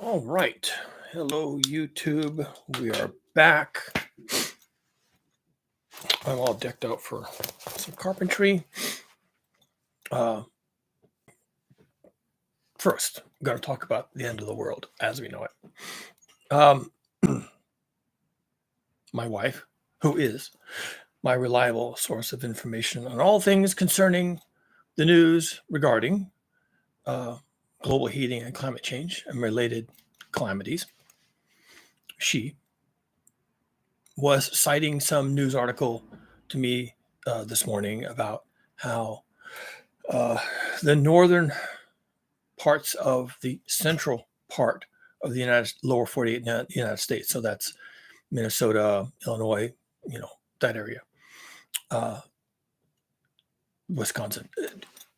All right. Hello, YouTube. We are back. I'm all decked out for some carpentry. First, I'm going to talk about the end of the world as we know it. My wife, who is my reliable source of information on all things concerning the news regarding global heating and climate change and related calamities, she was citing some news article to me this morning about how the northern parts of the central part of the lower 48 United States, so that's Minnesota, Illinois, that area, Wisconsin,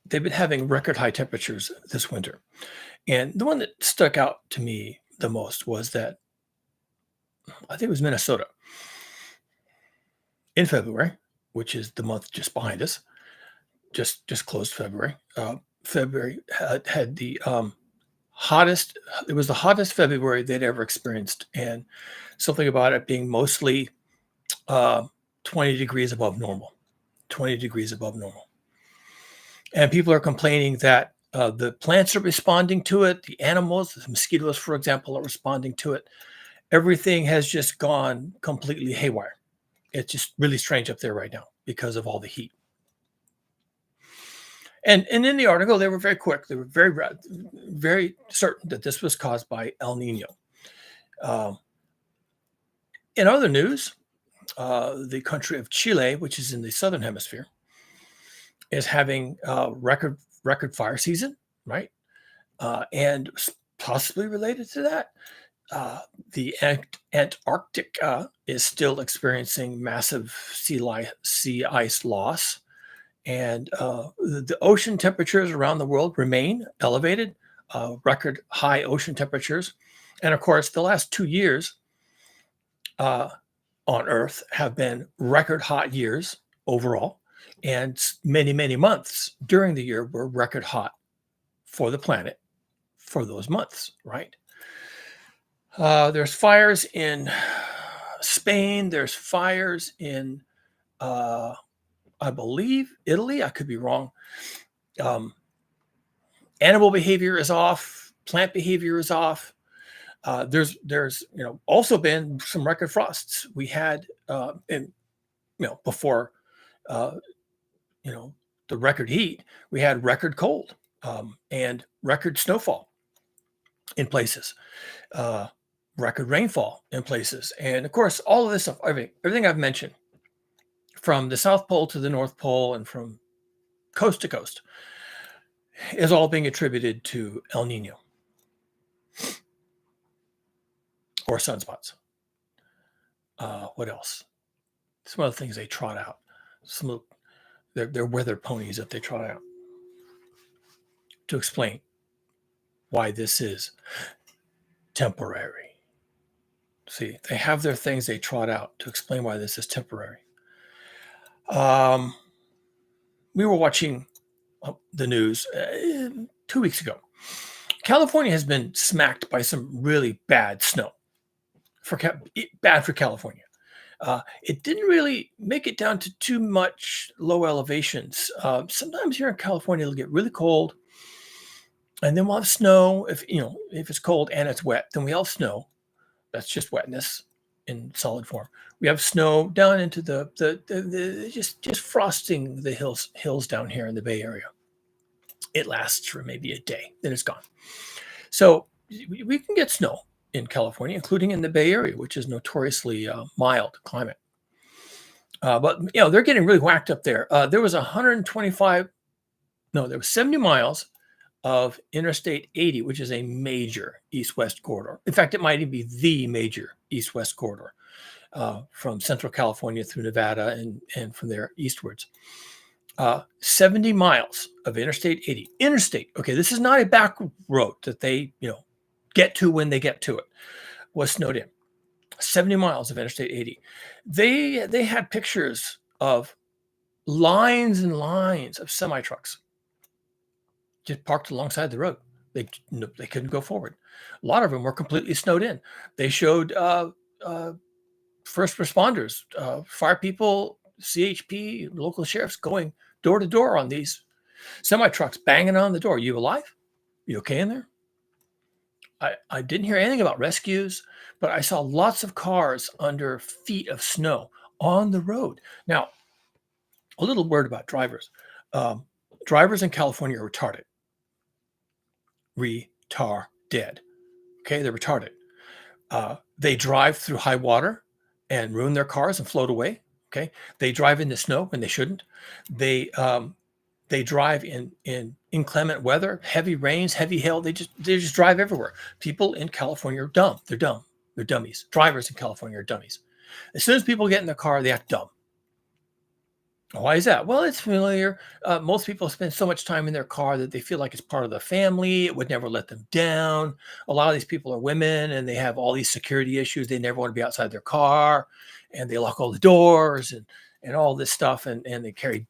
they've been having record high temperatures this winter. And the one that stuck out to me the most was that I think it was Minnesota in February, which is the month just behind us, just closed February. February had the hottest. It was the hottest February they'd ever experienced, and something about it being mostly 20 degrees above normal. 20 degrees above normal. And people are complaining that the plants are responding to it. The animals, the mosquitoes, for example, are responding to it. Everything has just gone completely haywire. It's just really strange up there right now because of all the heat. And in the article, they were very quick. They were very certain that this was caused by El Nino. In other news, the country of Chile, which is in the southern hemisphere, is having record fire season, right? And possibly related to that, the Antarctica is still experiencing massive sea ice loss. And the ocean temperatures around the world remain elevated, record high ocean temperatures. And of course, the last 2 years on Earth have been record hot years overall. And many, many months during the year were record hot for the planet for those months, right? There's fires in Spain. There's fires in I believe Italy. I could be wrong. Animal behavior is off. Plant behavior is off. There's also been some record frosts. We had before the record heat, we had record cold and record snowfall in places, record rainfall in places, and of course all of this stuff, everything I've mentioned, from the South Pole to the North Pole and from coast to coast, is all being attributed to El Nino or sunspots. What else? Some other things they trot out. Some of their weather ponies that they trot out to explain why this is temporary. See, they have their things they trot out to explain why this is temporary. We were watching the news 2 weeks ago. California has been smacked by some really bad snow. Bad for California. It didn't really make it down to too much low elevations. Sometimes here in California, it'll get really cold, and then we'll have snow. If it's cold and it's wet, then we have snow. That's just wetness in solid form. We have snow down into the just frosting the hills down here in the Bay Area. It lasts for maybe a day, then it's gone. So we can get snow in California, including in the Bay Area, which is notoriously mild climate. But they're getting really whacked up there. There was 70 miles of Interstate 80, which is a major east-west corridor. In fact, it might even be the major east-west corridor from Central California through Nevada and from there eastwards. 70 miles of Interstate 80. Interstate, okay, this is not a back road that they, get to when they get to it, was snowed in. 70 miles of Interstate 80. They had pictures of lines and lines of semi-trucks just parked alongside the road They couldn't go forward. A lot of them were completely snowed in. They showed uh, first responders, fire people, CHP, local sheriffs going door to door on these semi trucks, banging on the door. You alive? You okay in there? I didn't hear anything about rescues, but I saw lots of cars under feet of snow on the road. Now, a little word about drivers. Um, Drivers in California are retarded. Retarded. Okay, they're retarded. They drive through high water and ruin their cars and float away. Okay, they drive in the snow when they shouldn't. They drive in inclement weather, heavy rains, heavy hail. They just drive everywhere. People in California are dumb. They're dumb. They're dummies. Drivers in California are dummies. As soon as people get in their car, they act dumb. Why is that? Well, it's familiar. Most people spend so much time in their car that they feel like it's part of the family. It would never let them down. A lot of these people are women and they have all these security issues. They never want to be outside their car, and they lock all the doors and all this stuff. And they carry,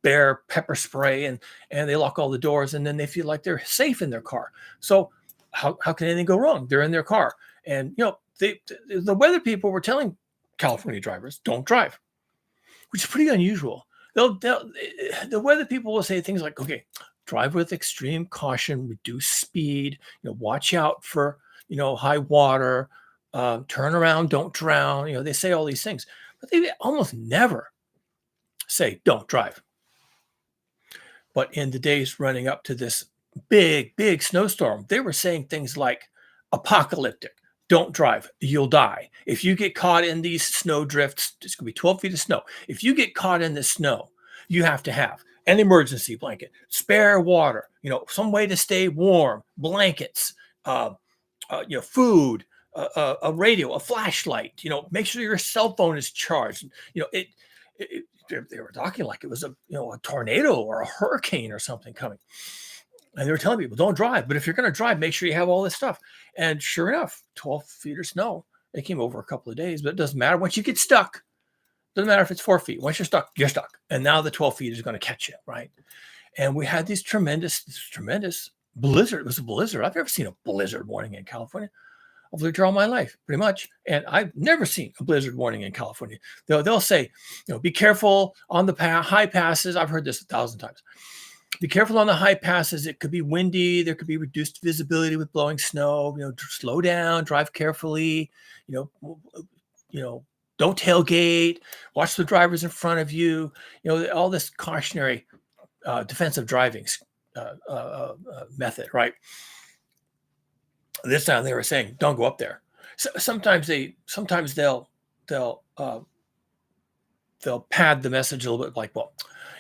bear pepper spray and they lock all the doors, and then they feel like they're safe in their car. So how can anything go wrong? They're in their car. And, the weather people were telling California drivers, don't drive, which is pretty unusual. The weather people will say things like, okay, drive with extreme caution, reduce speed, watch out for, high water, turn around, don't drown. They say all these things, but they almost never say don't drive. But in the days running up to this big, big snowstorm, they were saying things like apocalyptic. Don't drive. You'll die. If you get caught in these snow drifts, it's going to be 12 feet of snow. If you get caught in the snow, you have to have an emergency blanket, spare water, some way to stay warm, blankets, food, a radio, a flashlight, make sure your cell phone is charged. They were talking like it was a tornado or a hurricane or something coming. And they were telling people, don't drive. But if you're going to drive, make sure you have all this stuff. And sure enough, 12 feet of snow. It came over a couple of days, but it doesn't matter. Once you get stuck, doesn't matter if it's 4 feet. Once you're stuck, you're stuck. And now the 12 feet is going to catch you, right? And we had this tremendous blizzard. It was a blizzard. I've never seen a blizzard warning in California. I've lived here all my life, pretty much. And I've never seen a blizzard warning in California. They'll say, be careful on the high passes. I've heard this 1,000 times. Be careful on the high passes. It could be windy. There could be reduced visibility with blowing snow. Slow down, drive carefully. Don't tailgate. Watch the drivers in front of you. All this cautionary defensive driving method, right? This time they were saying, don't go up there. So sometimes they'll pad the message a little bit, like, well,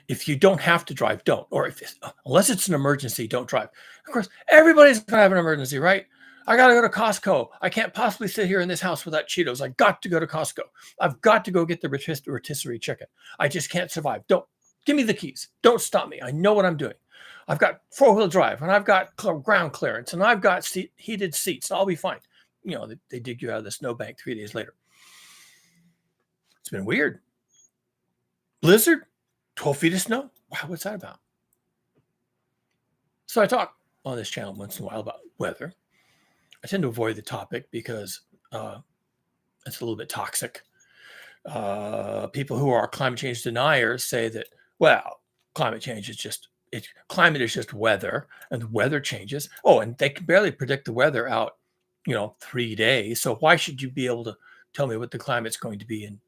if you don't have to drive, don't. Or unless it's an emergency, don't drive. Of course, everybody's going to have an emergency, right? I got to go to Costco. I can't possibly sit here in this house without Cheetos. I got to go to Costco. I've got to go get the rotisserie chicken. I just can't survive. Don't give me the keys. Don't stop me. I know what I'm doing. I've got four-wheel drive, and I've got ground clearance, and I've got heated seats. I'll be fine. They dig you out of the snowbank 3 days later. It's been weird. Blizzard, 12 feet of snow. Wow, what's that about? So I talk on this channel once in a while about weather. I tend to avoid the topic because it's a little bit toxic. People who are climate change deniers say that, well, climate change is just climate is just weather, and the weather changes. Oh, and they can barely predict the weather out, 3 days. So why should you be able to tell me what the climate's going to be in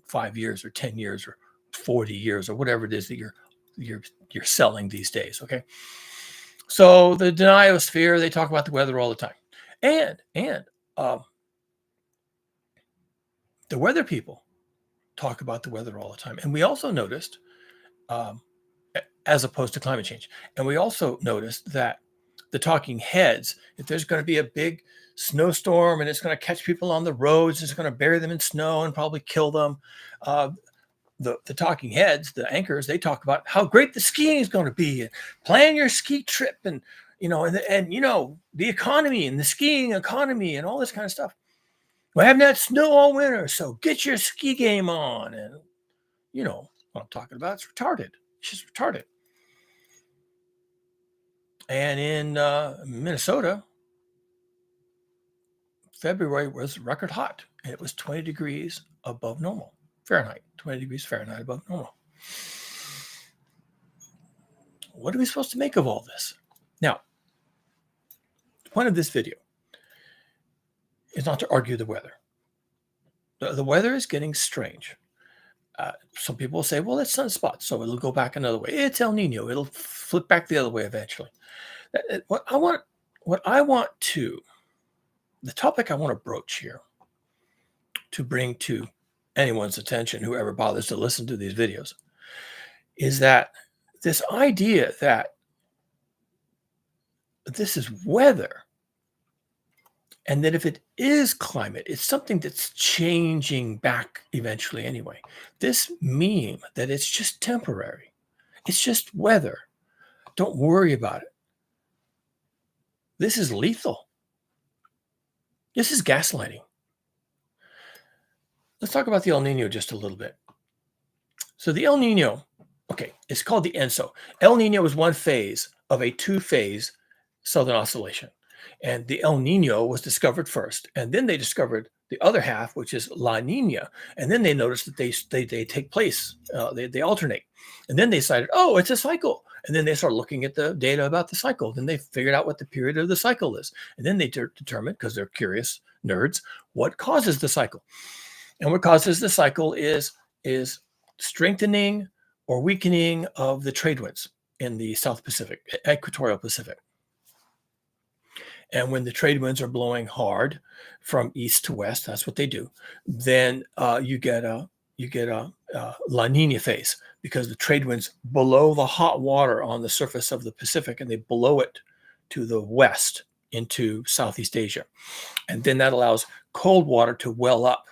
5 years or 10 years or 40 years or whatever it is that you're selling these days? Okay. So the deniosphere, they talk about the weather all the time. And the weather people talk about the weather all the time. And we also noticed, as opposed to climate change, and we also noticed that the talking heads, if there's going to be a big snowstorm and it's going to catch people on the roads, it's going to bury them in snow and probably kill them. The talking heads, the anchors, they talk about how great the skiing is going to be, and plan your ski trip, and the economy and the skiing economy and all this kind of stuff. We haven't had snow all winter, so get your ski game on. And what I'm talking about. It's retarded. It's just retarded. And in Minnesota, February was record hot, and it was 20 degrees above normal Fahrenheit, 20 degrees Fahrenheit above normal. What are we supposed to make of all this? Now, the point of this video is not to argue the weather. The weather is getting strange. Some people will say, well, it's sunspots, so it'll go back another way. It's El Nino. It'll flip back the other way eventually. What I want to, the topic I want to broach here to bring to anyone's attention, whoever bothers to listen to these videos, is that this idea that this is weather, and that if it is climate, it's something that's changing back eventually anyway. This meme that it's just temporary, it's just weather, don't worry about it. This is lethal. This is gaslighting. Let's talk about the El Nino just a little bit. So the El Nino, okay, it's called the ENSO. El Nino is one phase of a two-phase southern oscillation. And the El Nino was discovered first. And then they discovered the other half, which is La Nina. And then they noticed that they take place, they alternate. And then they decided, oh, it's a cycle. And then they started looking at the data about the cycle. Then they figured out what the period of the cycle is. And then they determined, because they're curious nerds, what causes the cycle. And what causes the cycle is strengthening or weakening of the trade winds in the South Pacific, equatorial Pacific. And when the trade winds are blowing hard from east to west, that's what they do, then you get a La Nina phase, because the trade winds blow the hot water on the surface of the Pacific and they blow it to the west into Southeast Asia. And then that allows cold water to well up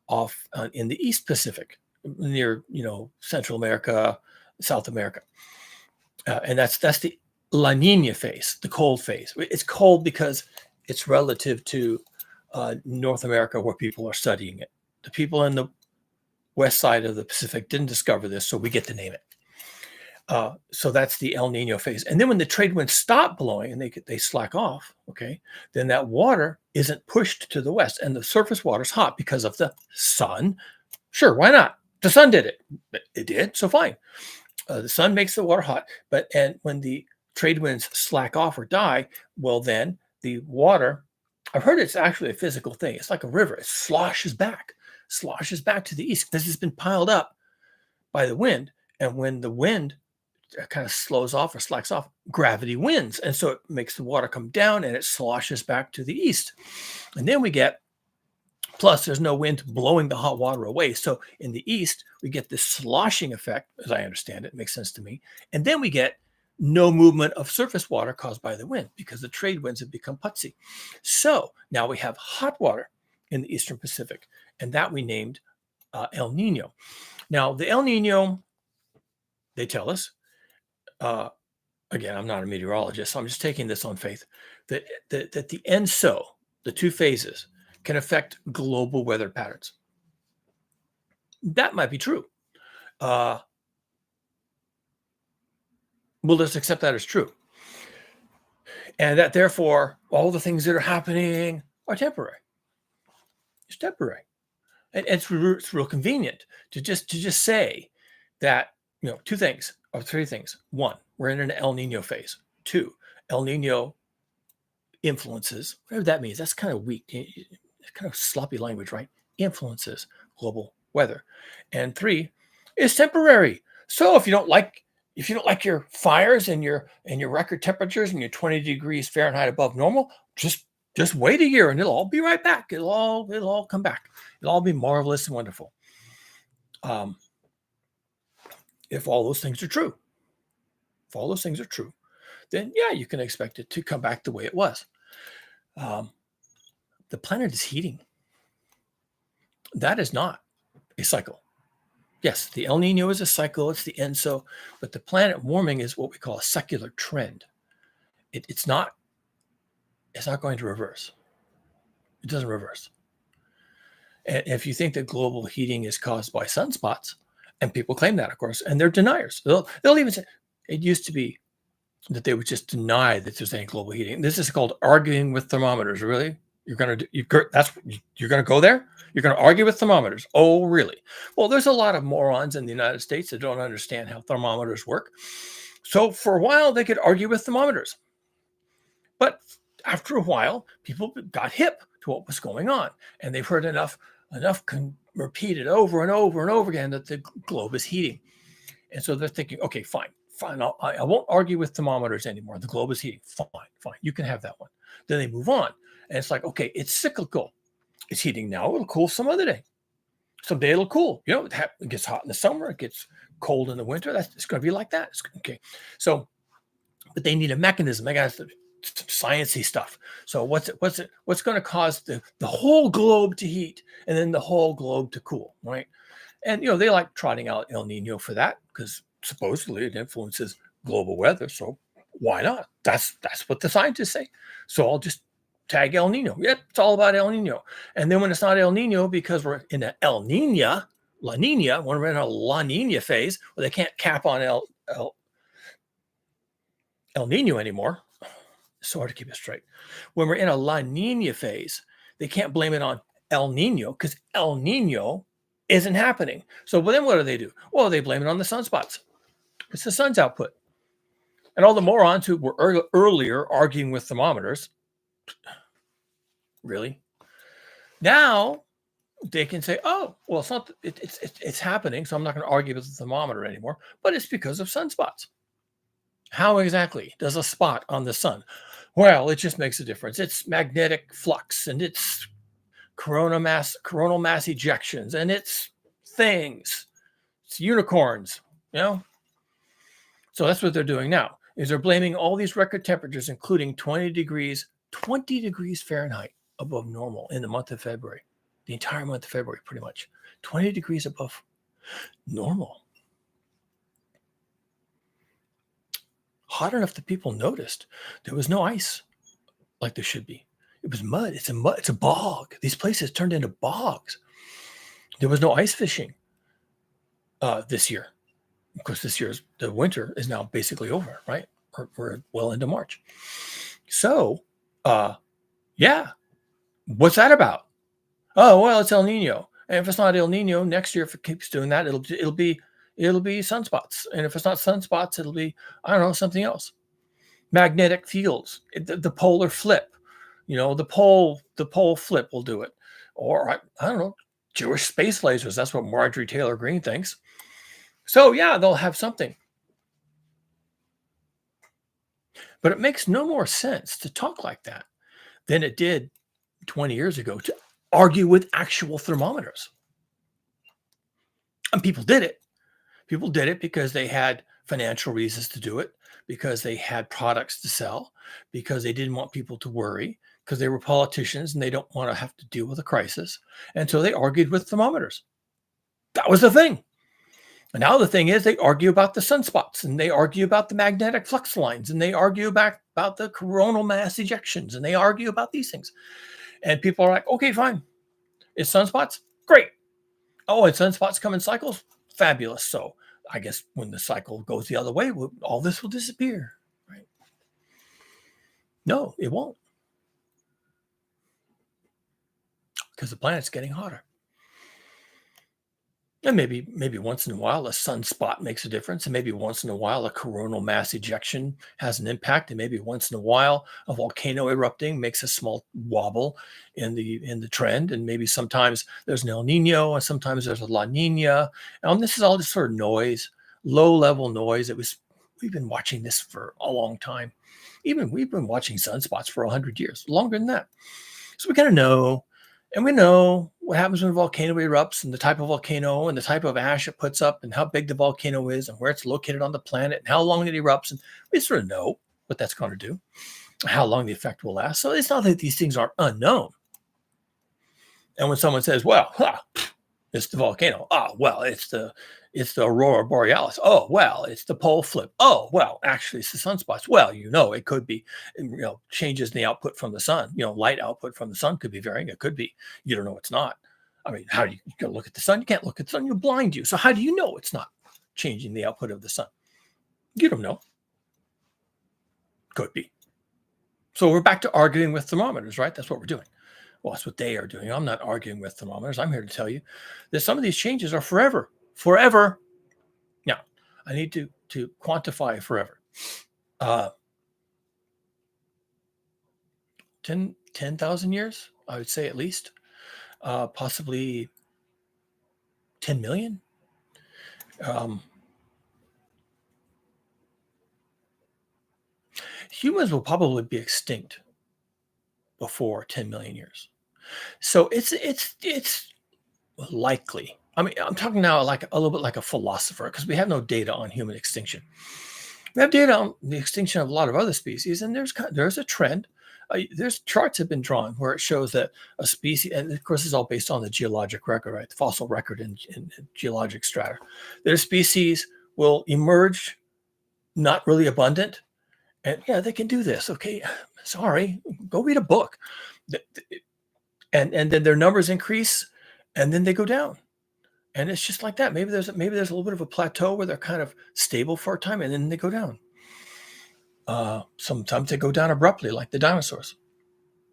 off in the East Pacific, near Central America, South America. And that's the La Nina phase, the cold phase. It's cold because it's relative to North America, where people are studying it. The people in the west side of the Pacific didn't discover this, so we get to name it. So that's the El Nino phase. And then when the trade winds stop blowing and they slack off, okay, then that water isn't pushed to the west, and the surface water is hot because of the sun. Sure, why not? The sun did it. It did, so fine. The sun makes the water hot, and when the trade winds slack off or die, well, then the water, I've heard it's actually a physical thing. It's like a river. It sloshes back to the east because it's been piled up by the wind. And when the wind kind of slows off or slacks off, gravity wins. And so it makes the water come down and it sloshes back to the east. And then we get, plus there's no wind blowing the hot water away. So in the east, we get this sloshing effect, as I understand it. It makes sense to me. And then we get no movement of surface water caused by the wind, because the trade winds have become putsy. So now we have hot water in the Eastern Pacific, and that we named El Nino. Now, the El Nino, they tell us, again, I'm not a meteorologist, so I'm just taking this on faith, that the ENSO, the two phases, can affect global weather patterns. That might be true. We'll just accept that as true. And that therefore, all the things that are happening are temporary. It's temporary. And it's real convenient to just say that, two things or three things. One, we're in an El Nino phase. Two, El Nino influences, whatever that means. That's kind of weak. It's kind of sloppy language, right? Influences global weather. And three, it's temporary. So if you don't like your fires and your record temperatures and your 20 degrees Fahrenheit above normal, just wait a year and it'll all be right back. It'll all come back. It'll all be marvelous and wonderful. If all those things are true, then yeah, you can expect it to come back the way it was. The planet is heating. That is not a cycle. Yes, the El Nino is a cycle. It's the ENSO, but the planet warming is what we call a secular trend. It's not going to reverse. It doesn't reverse. And if you think that global heating is caused by sunspots, and people claim that, of course, and they're deniers. They'll even say it used to be that they would just deny that there's any global heating. This is called arguing with thermometers. Really? You're gonna you're gonna go there? You're gonna argue with thermometers? Oh, really? Well, there's a lot of morons in the United States that don't understand how thermometers work. So for a while, they could argue with thermometers, but after a while, people got hip to what was going on, and they've heard enough repeated over and over and over again that the globe is heating. And so they're thinking, okay, fine, I won't argue with thermometers anymore. The globe is heating. Fine. You can have that one. Then they move on. And it's like, okay, it's cyclical. It's heating now. It'll cool some other day. Someday it'll cool. It gets hot in the summer. It gets cold in the winter. It's going to be like that. Okay. So, but they need a mechanism. They got some sciencey stuff. So what's going to cause the whole globe to heat and then the whole globe to cool, right? And they like trotting out El Nino for that because supposedly it influences global weather. So why not? That's what the scientists say. So I'll just tag El Nino. Yep, it's all about El Nino. And then when it's not El Nino, because we're in a La Nina, when we're in a La Nina phase, where they can't cap on El Nino anymore. So hard to keep it straight. When we're in a La Nina phase, they can't blame it on El Nino because El Nino isn't happening. So then what do? Well, they blame it on the sunspots. It's the sun's output. And all the morons who were earlier arguing with thermometers, really? Now they can say, oh, well, it's not. It's happening, so I'm not going to argue with the thermometer anymore. But it's because of sunspots. How exactly does a spot on the sun? Well, it just makes a difference. It's magnetic flux, and it's coronal mass ejections, and it's things. It's unicorns, So that's what they're doing now. Is they're blaming all these record temperatures, including 20 degrees Fahrenheit above normal in the month of February. The entire month of February, pretty much. 20 degrees above normal. Hot enough that people noticed there was no ice like there should be. It was mud. It's a bog. These places turned into bogs. There was no ice fishing this year. Of course, the winter is now basically over, right? We're well into March. So, yeah. What's that about? Oh, well, it's El Nino. And if it's not El Nino, next year, if it keeps doing that, it'll be sunspots. And if it's not sunspots, it'll be, I don't know, something else. Magnetic fields, the polar flip, the pole flip will do it. Or I don't know, Jewish space lasers. That's what Marjorie Taylor Greene thinks. So yeah, they'll have something. But it makes no more sense to talk like that than it did 20 years ago to argue with actual thermometers. And people did it. People did it because they had financial reasons to do it, because they had products to sell, because they didn't want people to worry, because they were politicians and they don't want to have to deal with a crisis. And so they argued with thermometers. That was the thing. And now the thing is they argue about the sunspots, and they argue about the magnetic flux lines, and they argue about the coronal mass ejections, and they argue about these things. And people are like, okay, fine. It's sunspots? Great. Oh, and sunspots come in cycles? Fabulous. So I guess when the cycle goes the other way, all this will disappear, right? No, it won't. Because the planet's getting hotter. And maybe once in a while a sunspot makes a difference, and maybe once in a while a coronal mass ejection has an impact, and maybe once in a while a volcano erupting makes a small wobble in the trend, and maybe sometimes there's an El Nino and sometimes there's a La Nina. And this is all just sort of noise, low-level noise. We've been watching this for a long time. Even we've been watching sunspots for 100 years, longer than that. So we kind of know. And we know what happens when a volcano erupts, and the type of volcano and the type of ash it puts up, and how big the volcano is, and where it's located on the planet, and how long it erupts. And we sort of know what that's going to do, how long the effect will last. So it's not that these things are unknown. And when someone says, well, it's the volcano. Oh, well, it's the aurora borealis. Oh, well, it's the pole flip. Oh, well, actually, it's the sunspots. Well, it could be, changes in the output from the sun. Light output from the sun could be varying. It could be. You don't know it's not. I mean, how do you go look at the sun? You can't look at the sun. You'll blind you. So how do you know it's not changing the output of the sun? You don't know. Could be. So we're back to arguing with thermometers, right? That's what we're doing. Well, that's what they are doing. I'm not arguing with thermometers. I'm here to tell you that some of these changes are forever. Forever. Now, I need to quantify forever. 10,000 years, I would say at least. Possibly 10 million. Humans will probably be extinct before 10 million years. So it's likely. I mean, I'm talking now like a little bit like a philosopher, because we have no data on human extinction. We have data on the extinction of a lot of other species, and there's a trend. There's charts have been drawn where it shows that a species, and of course, it's all based on the geologic record, right? The fossil record in geologic strata. Their species will emerge not really abundant, and yeah, they can do this. Okay, sorry, go read a book, and then their numbers increase, and then they go down. And it's just like that. Maybe there's a little bit of a plateau where they're kind of stable for a time, and then they go down. Sometimes they go down abruptly, like the dinosaurs.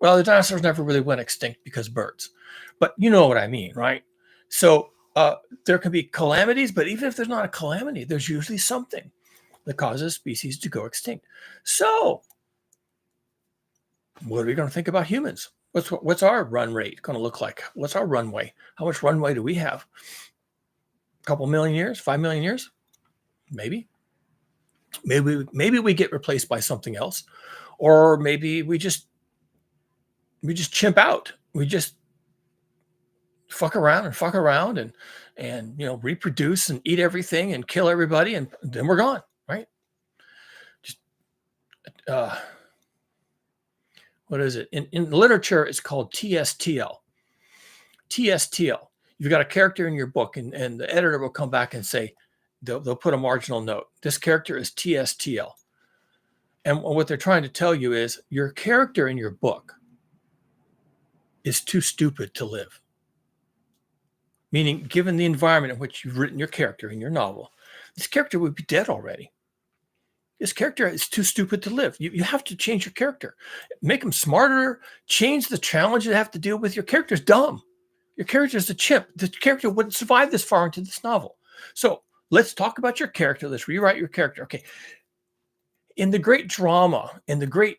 Well, the dinosaurs never really went extinct because birds, but you know what I mean, right? So there can be calamities, but even if there's not a calamity, there's usually something that causes species to go extinct. So what are we going to think about humans? What's our run rate going to look like? What's our runway? How much runway do we have? A couple million years, 5 million years, maybe we get replaced by something else, or maybe we just chimp out. We just fuck around and reproduce and eat everything and kill everybody, and then we're gone, right? Just what is it in literature? It's called TSTL. TSTL. You've got a character in your book, and the editor will come back and say, they'll put a marginal note. This character is TSTL. And what they're trying to tell you is your character in your book is too stupid to live. Meaning, given the environment in which you've written your character in your novel, this character would be dead already. This character is too stupid to live. You have to change your character. Make him smarter. Change the challenge you have to deal with. Your character's dumb. Your character is a chimp. The character wouldn't survive this far into this novel. So let's talk about your character. Let's rewrite your character. Okay. In the great drama, in the great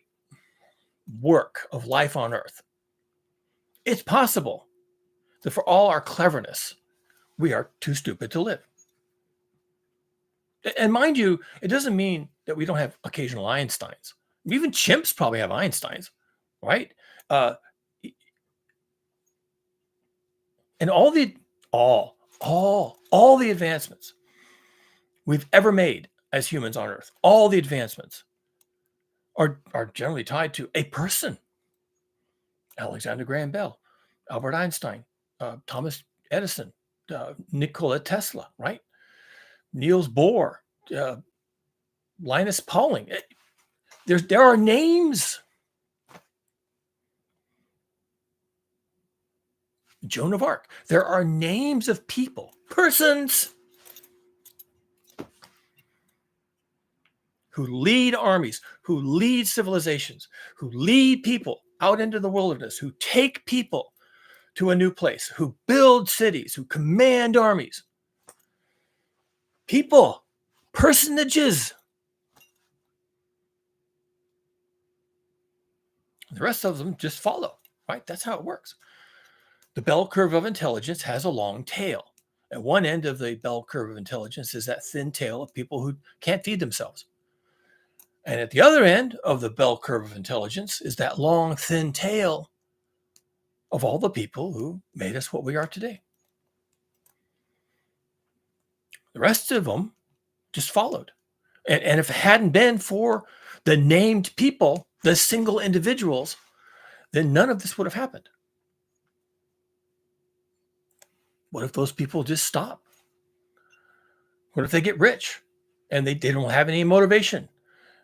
work of life on Earth, it's possible that for all our cleverness, we are too stupid to live. And mind you, it doesn't mean that we don't have occasional Einsteins. Even chimps probably have Einsteins, right? And all the advancements we've ever made as humans on Earth, all the advancements are generally tied to a person. Alexander Graham Bell, Albert Einstein, Thomas Edison, Nikola Tesla, right? Niels Bohr, Linus Pauling. There are names. Joan of Arc. There are names of people, persons who lead armies, who lead civilizations, who lead people out into the wilderness, who take people to a new place, who build cities, who command armies. People, personages. The rest of them just follow, right? That's how it works. The bell curve of intelligence has a long tail. At one end of the bell curve of intelligence is that thin tail of people who can't feed themselves. And at the other end of the bell curve of intelligence is that long, thin tail of all the people who made us what we are today. The rest of them just followed. And if it hadn't been for the named people, the single individuals, then none of this would have happened. What if those people just stop? What if they get rich and they don't have any motivation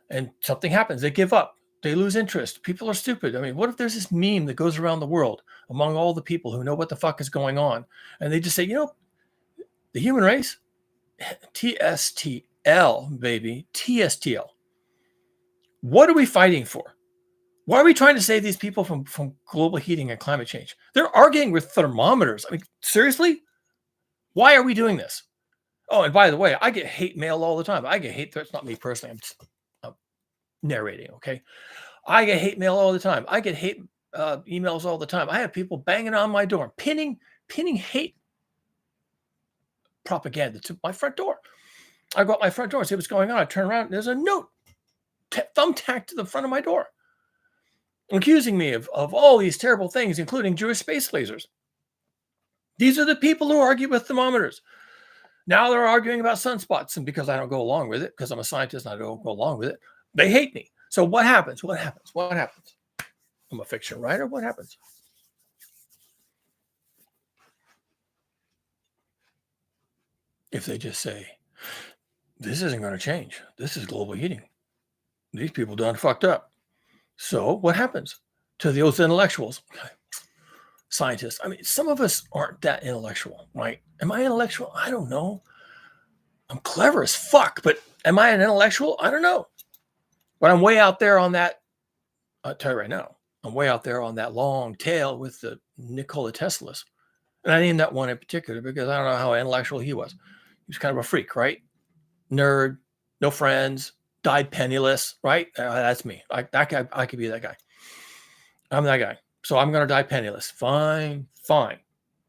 and something happens? They give up. They lose interest. People are stupid. I mean, what if there's this meme that goes around the world among all the people who know what the fuck is going on? And they just say, the human race, TSTL, baby, TSTL. What are we fighting for? Why are we trying to save these people from global heating and climate change? They're arguing with thermometers. I mean, seriously? Why are we doing this? Oh, and by the way, I get hate mail all the time. I get hate threats, not me personally. I'm narrating, okay? I get hate mail all the time. I get hate emails all the time. I have people banging on my door, pinning hate propaganda to my front door. I go out my front door, see what's going on. I turn around, and there's a note thumbtacked to the front of my door, accusing me of all these terrible things, including Jewish space lasers. These are the people who argue with thermometers. Now they're arguing about sunspots, and because I don't go along with it, because I'm a scientist and I don't go along with it, they hate me. So what happens? What happens? What happens? I'm a fiction writer. What happens? If they just say, this isn't going to change. This is global heating. These people done fucked up. So what happens to those intellectuals? Scientists. I mean, some of us aren't that intellectual, right? Am I intellectual? I don't know. I'm clever as fuck, but am I an intellectual? I don't know. But I'm way out there on that. I'll tell you right now, I'm way out there on that long tail with the Nikola Teslas. And I named that one in particular because I don't know how intellectual he was. He was kind of a freak, right? Nerd, no friends, died penniless, right? That's me. That guy, I could be that guy. I'm that guy. So I'm going to die penniless. Fine.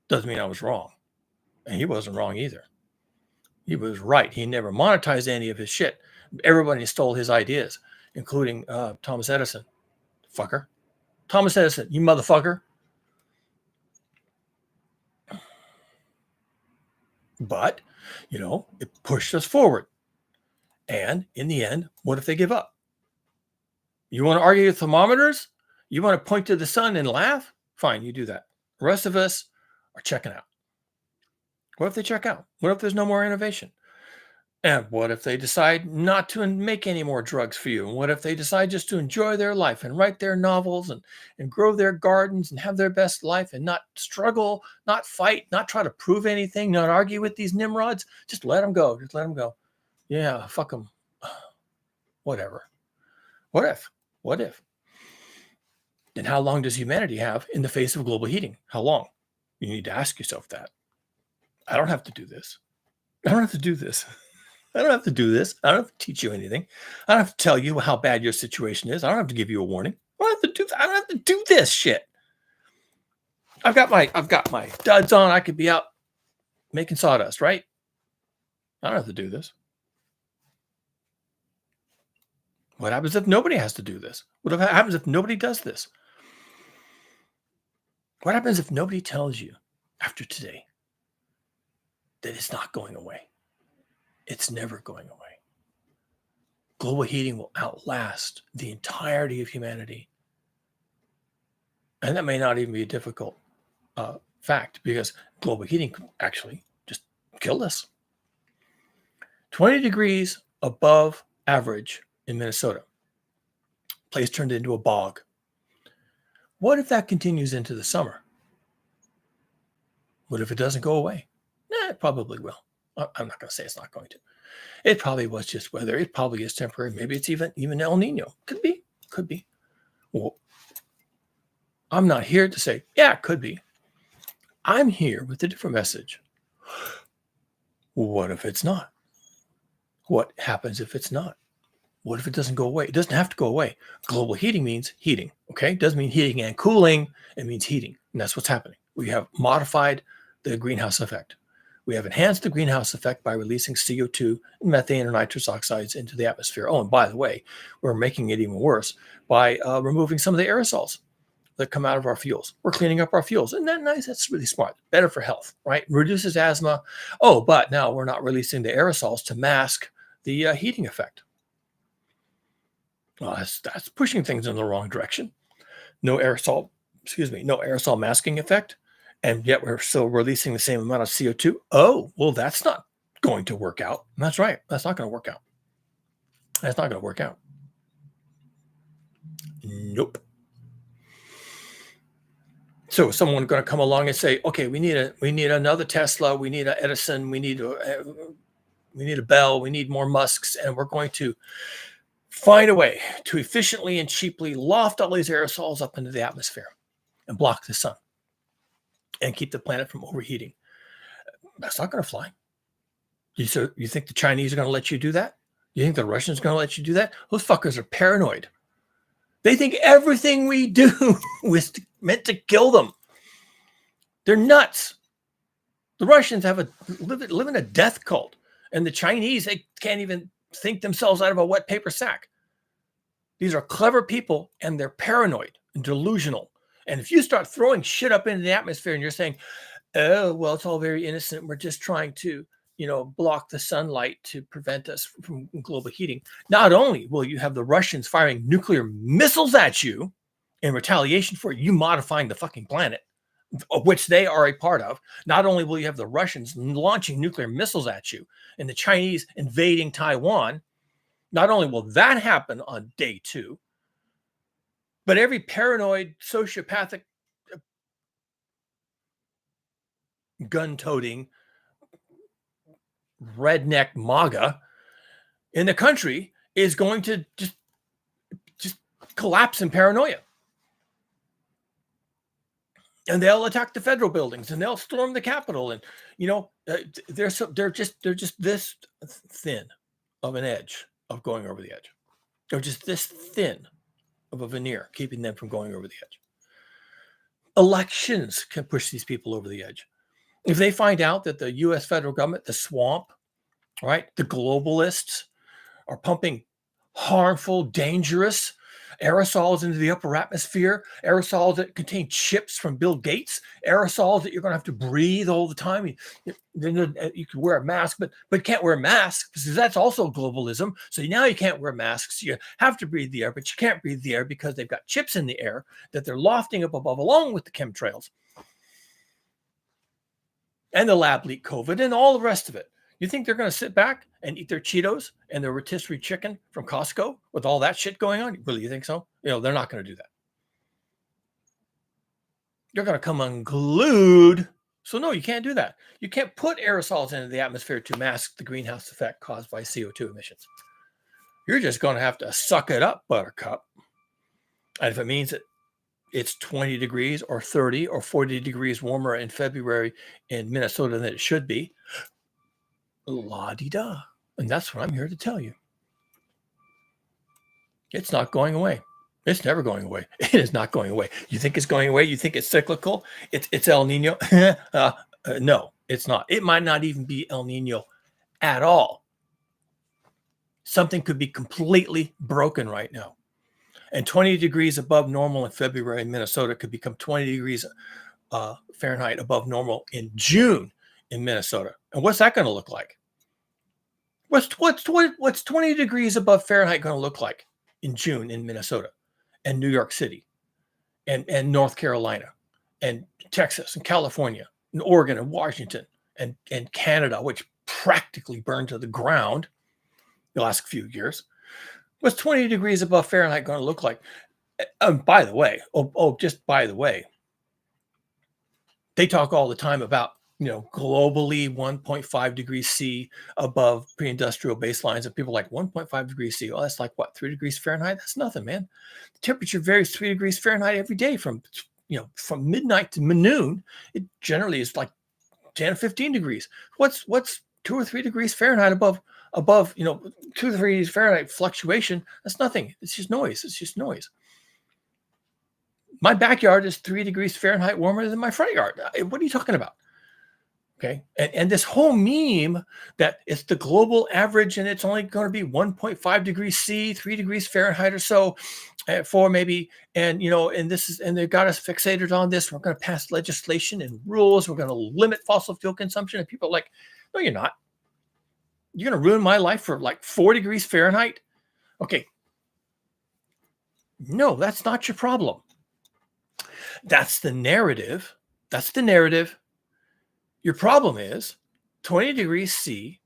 Doesn't mean I was wrong. And he wasn't wrong either. He was right. He never monetized any of his shit. Everybody stole his ideas, including Thomas Edison. Fucker. Thomas Edison, you motherfucker. But, it pushed us forward. And in the end, what if they give up? You want to argue with thermometers? You want to point to the sun and laugh? Fine, you do that. The rest of us are checking out. What if they check out? What if there's no more innovation? And what if they decide not to make any more drugs for you? And what if they decide just to enjoy their life and write their novels and grow their gardens and have their best life and not struggle, not fight, not try to prove anything, not argue with these nimrods? Just let them go. Just let them go. Yeah, fuck them. Whatever. What if? Then how long does humanity have in the face of global heating? How long? You need to ask yourself that. I don't have to do this. I don't have to do this. I don't have to do this. I don't have to teach you anything. I don't have to tell you how bad your situation is. I don't have to give you a warning. I don't have to do this shit. I've got my duds on. I could be out making sawdust, right? I don't have to do this. What happens if nobody has to do this? What happens if nobody does this? What happens if nobody tells you after today that it's not going away? It's never going away. Global heating will outlast the entirety of humanity. And that may not even be a difficult fact because global heating actually just killed us. 20 degrees above average in Minnesota. Place turned into a bog. What if that continues into the summer? What if it doesn't go away? It probably will. I'm not going to say it's not going to. It probably was just weather. It probably is temporary. Maybe it's even El Nino. Could be. Well, I'm not here to say, yeah, it could be. I'm here with a different message. What if it's not? What happens if it's not? What if it doesn't go away? It doesn't have to go away. Global heating means heating, okay? It doesn't mean heating and cooling. It means heating, and that's what's happening. We have modified the greenhouse effect. We have enhanced the greenhouse effect by releasing CO2 and methane or nitrous oxides into the atmosphere. Oh, and by the way, we're making it even worse by removing some of the aerosols that come out of our fuels. We're cleaning up our fuels. Isn't that nice? That's really smart. Better for health, right? Reduces asthma. Oh, but now we're not releasing the aerosols to mask the heating effect. Well, that's pushing things in the wrong direction. No aerosol masking effect. And yet we're still releasing the same amount of CO2. Oh, well, that's not going to work out. That's right. That's not going to work out. That's not going to work out. Nope. So is someone going to come along and say, okay, we need another Tesla, we need an Edison, we need a Bell, we need more Musks, and we're going to find a way to efficiently and cheaply loft all these aerosols up into the atmosphere and block the sun and keep the planet from overheating. That's not going to fly. You think the Chinese are going to let you do that? You think the Russians are going to let you do that? Those fuckers are paranoid. They think everything we do was meant to kill them. They're nuts. The Russians live in a death cult, and the Chinese, they can't even think themselves out of a wet paper sack. These are clever people, and they're paranoid and delusional. And if you start throwing shit up into the atmosphere and you're saying, oh, well, it's all very innocent, we're just trying to, block the sunlight to prevent us from global heating. Not only will you have the Russians firing nuclear missiles at you in retaliation for you modifying the fucking planet, which they are a part of, not only will you have the Russians launching nuclear missiles at you and the Chinese invading Taiwan, not only will that happen on day 2, but every paranoid, sociopathic, gun-toting, redneck MAGA in the country is going to just collapse in paranoia. And they'll attack the federal buildings and they'll storm the Capitol. And, they're just this thin of an edge of going over the edge. They're just this thin of a veneer, keeping them from going over the edge. Elections can push these people over the edge. If they find out that the U.S. federal government, the swamp, right, the globalists are pumping harmful, dangerous aerosols into the upper atmosphere, aerosols that contain chips from Bill Gates, aerosols that you're going to have to breathe all the time. You can wear a mask, but can't wear masks because that's also globalism. So now you can't wear masks. You have to breathe the air, but you can't breathe the air because they've got chips in the air that they're lofting up above along with the chemtrails and the lab leak COVID and all the rest of it. You think they're going to sit back and eat their Cheetos and their rotisserie chicken from Costco with all that shit going on? Really, you think so? They're not going to do that. They're going to come unglued. So no, you can't do that. You can't put aerosols into the atmosphere to mask the greenhouse effect caused by CO2 emissions. You're just going to have to suck it up, buttercup. And if it means that it's 20 degrees or 30 or 40 degrees warmer in February in Minnesota than it should be, la-di-da. And that's what I'm here to tell you. It's not going away. It's never going away. It is not going away. You think it's going away? You think it's cyclical? It's El Nino? No, it's not. It might not even be El Nino at all. Something could be completely broken right now. And 20 degrees above normal in February in Minnesota could become 20 degrees Fahrenheit above normal in June in Minnesota. And what's that going to look like? What's 20 degrees above Fahrenheit going to look like in June in Minnesota and New York City and North Carolina and Texas and California and Oregon and Washington and Canada, which practically burned to the ground the last few years? What's 20 degrees above Fahrenheit going to look like? By the way, just by the way, they talk all the time about, globally 1.5 degrees C above pre-industrial baselines. And people are like 1.5 degrees C. Oh, that's like what, 3 degrees Fahrenheit? That's nothing, man. The temperature varies 3 degrees Fahrenheit every day from midnight to noon. It generally is like 10 or 15 degrees. What's 2 or 3 degrees Fahrenheit above 2 or 3 degrees Fahrenheit fluctuation? That's nothing. It's just noise. It's just noise. My backyard is 3 degrees Fahrenheit warmer than my front yard. What are you talking about? Okay. And this whole meme that it's the global average and it's only going to be 1.5 degrees C, 3 degrees Fahrenheit or so for maybe, and they've got us fixated on this. We're going to pass legislation and rules. We're going to limit fossil fuel consumption. And people are like, no, you're not. You're going to ruin my life for like 4 degrees Fahrenheit. Okay. No, that's not your problem. That's the narrative. That's the narrative. Your problem is 20 degrees C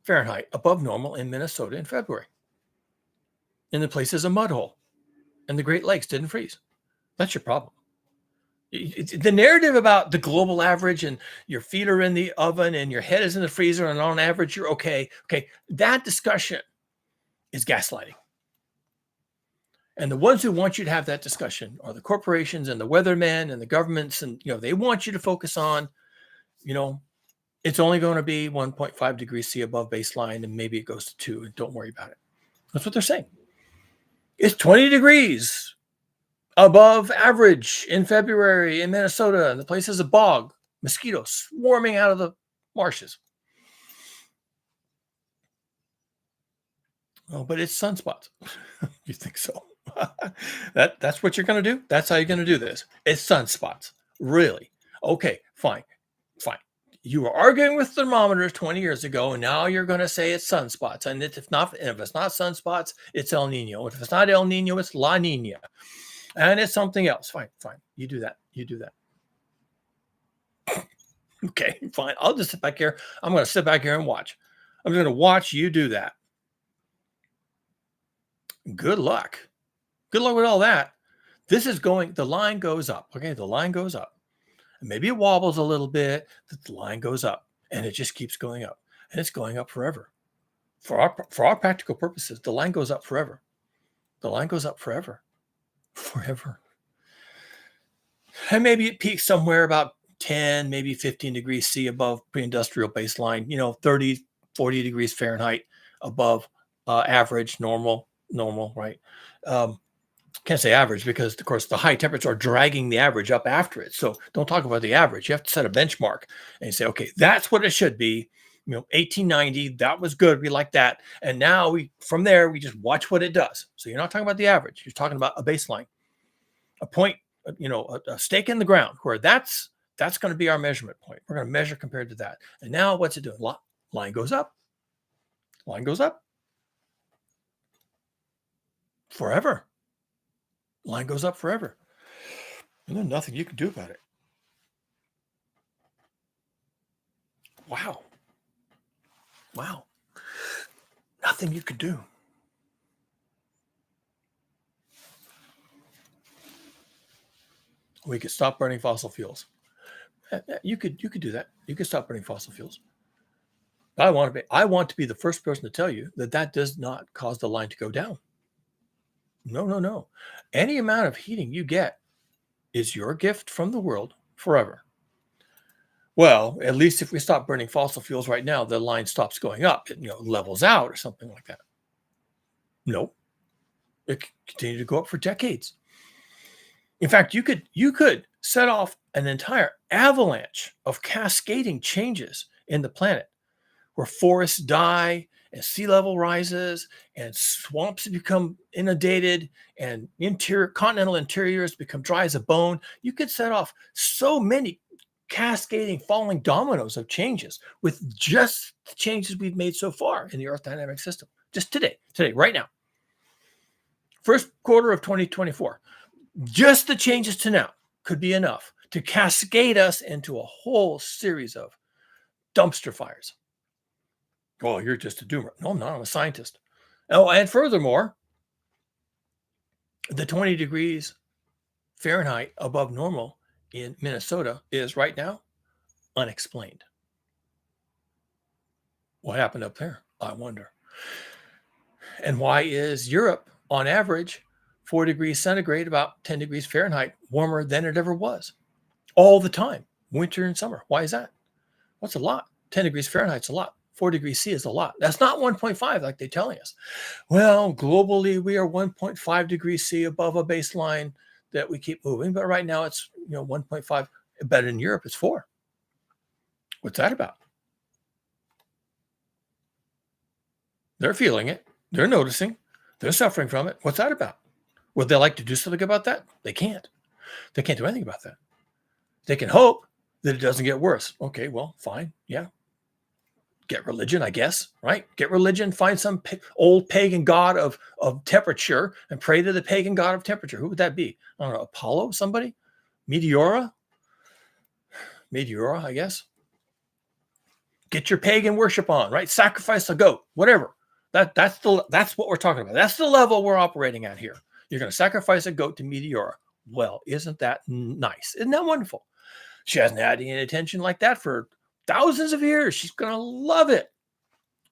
Fahrenheit above normal in Minnesota in February. And the place is a mud hole. And the Great Lakes didn't freeze. That's your problem. The narrative about the global average and your feet are in the oven and your head is in the freezer and on average you're okay. Okay, that discussion is gaslighting. And the ones who want you to have that discussion are the corporations and the weathermen and the governments. And, they want you to focus on, you know, it's only going to be 1.5 degrees C above baseline, and maybe it goes to 2, and don't worry about it. That's what they're saying. It's 20 degrees above average in February in Minnesota, and the place is a bog, mosquitoes swarming out of the marshes. Oh, but it's sunspots. You think so? That's what you're going to do? That's how you're going to do this. It's sunspots. Really? Okay, fine. You were arguing with thermometers 20 years ago, and now you're going to say it's sunspots. And if it's not sunspots, it's El Nino. If it's not El Nino, it's La Nina. And it's something else. Fine. You do that. Okay, fine. I'll just sit back here. I'm going to sit back here and watch. I'm going to watch you do that. Good luck. Good luck with all that. The line goes up. Okay, the line goes up. Maybe it wobbles a little bit, but the line goes up, and it just keeps going up, and it's going up forever. For our practical purposes, the line goes up forever. The line goes up forever. And maybe it peaks somewhere about 10, maybe 15 degrees C above pre-industrial baseline, 30, 40 degrees Fahrenheit above average, normal, right? Can't say average because, of course, the high temperatures are dragging the average up after it. So don't talk about the average. You have to set a benchmark and say, okay, that's what it should be. 1890, that was good. We like that. And now from there, we just watch what it does. So you're not talking about the average. You're talking about a baseline, a point, a stake in the ground where that's going to be our measurement point. We're going to measure compared to that. And now what's it doing? Line goes up. Line goes up. Forever. Line goes up forever. And there's nothing you can do about it. Wow. Nothing you could do. We could stop burning fossil fuels. You could do that. You could stop burning fossil fuels. But I want to be the first person to tell you that does not cause the line to go down. No. Any amount of heating you get is your gift from the world forever. Well, at least if we stop burning fossil fuels right now, the line stops going up. It levels out or something like that. No, it can continue to go up for decades. In fact, you could set off an entire avalanche of cascading changes in the planet where forests die and sea level rises and swamps become inundated and continental interiors become dry as a bone. You could set off so many cascading falling dominoes of changes with just the changes we've made so far in the Earth dynamic system. Just today, right now. First quarter of 2024. Just the changes to now could be enough to cascade us into a whole series of dumpster fires. Oh, you're just a doomer. No, I'm not. I'm a scientist. Oh, and furthermore, the 20 degrees Fahrenheit above normal in Minnesota is right now unexplained. What happened up there? I wonder. And why is Europe, on average, 4 degrees centigrade, about 10 degrees Fahrenheit, warmer than it ever was? All the time, winter and summer. Why is that? What's a lot? 10 degrees Fahrenheit's a lot. 4 degrees C is a lot. That's not 1.5 like they're telling us. Well, globally, we are 1.5 degrees C above a baseline that we keep moving. But right now it's 1.5. But in Europe, it's 4. What's that about? They're feeling it. They're noticing. They're suffering from it. What's that about? Would they like to do something about that? They can't. They can't do anything about that. They can hope that it doesn't get worse. Okay, well, fine. Yeah. Get religion, I guess, right? Get religion, find some old pagan god of temperature and pray to the pagan god of temperature. Who would that be? I don't know, Apollo, somebody? Meteora, I guess. Get your pagan worship on, right? Sacrifice a goat, whatever. That's what we're talking about. That's the level we're operating at here. You're going to sacrifice a goat to Meteora. Well, isn't that nice? Isn't that wonderful? She hasn't had any attention like that for thousands of years. She's going to love it.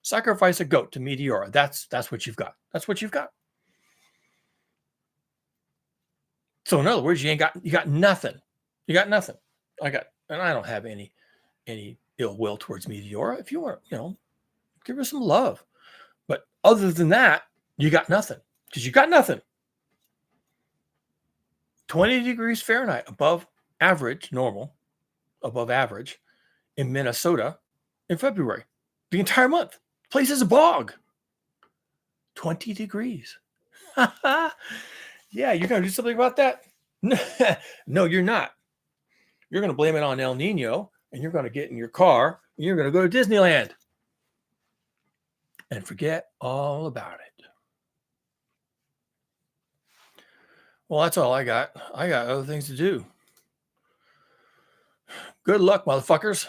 Sacrifice a goat to Meteora. That's what you've got. That's what you've got. So in other words, you got nothing. You got nothing. And I don't have any ill will towards Meteora. If you want, give her some love. But other than that, you got nothing, because you got nothing. 20 degrees Fahrenheit above average, normal, above average in Minnesota in February. The entire month. The place is a bog. 20 degrees. Yeah, you're going to do something about that? No, you're not. You're going to blame it on El Nino, and you're going to get in your car, and you're going to go to Disneyland and forget all about it. Well, that's all I got. I got other things to do. Good luck, motherfuckers.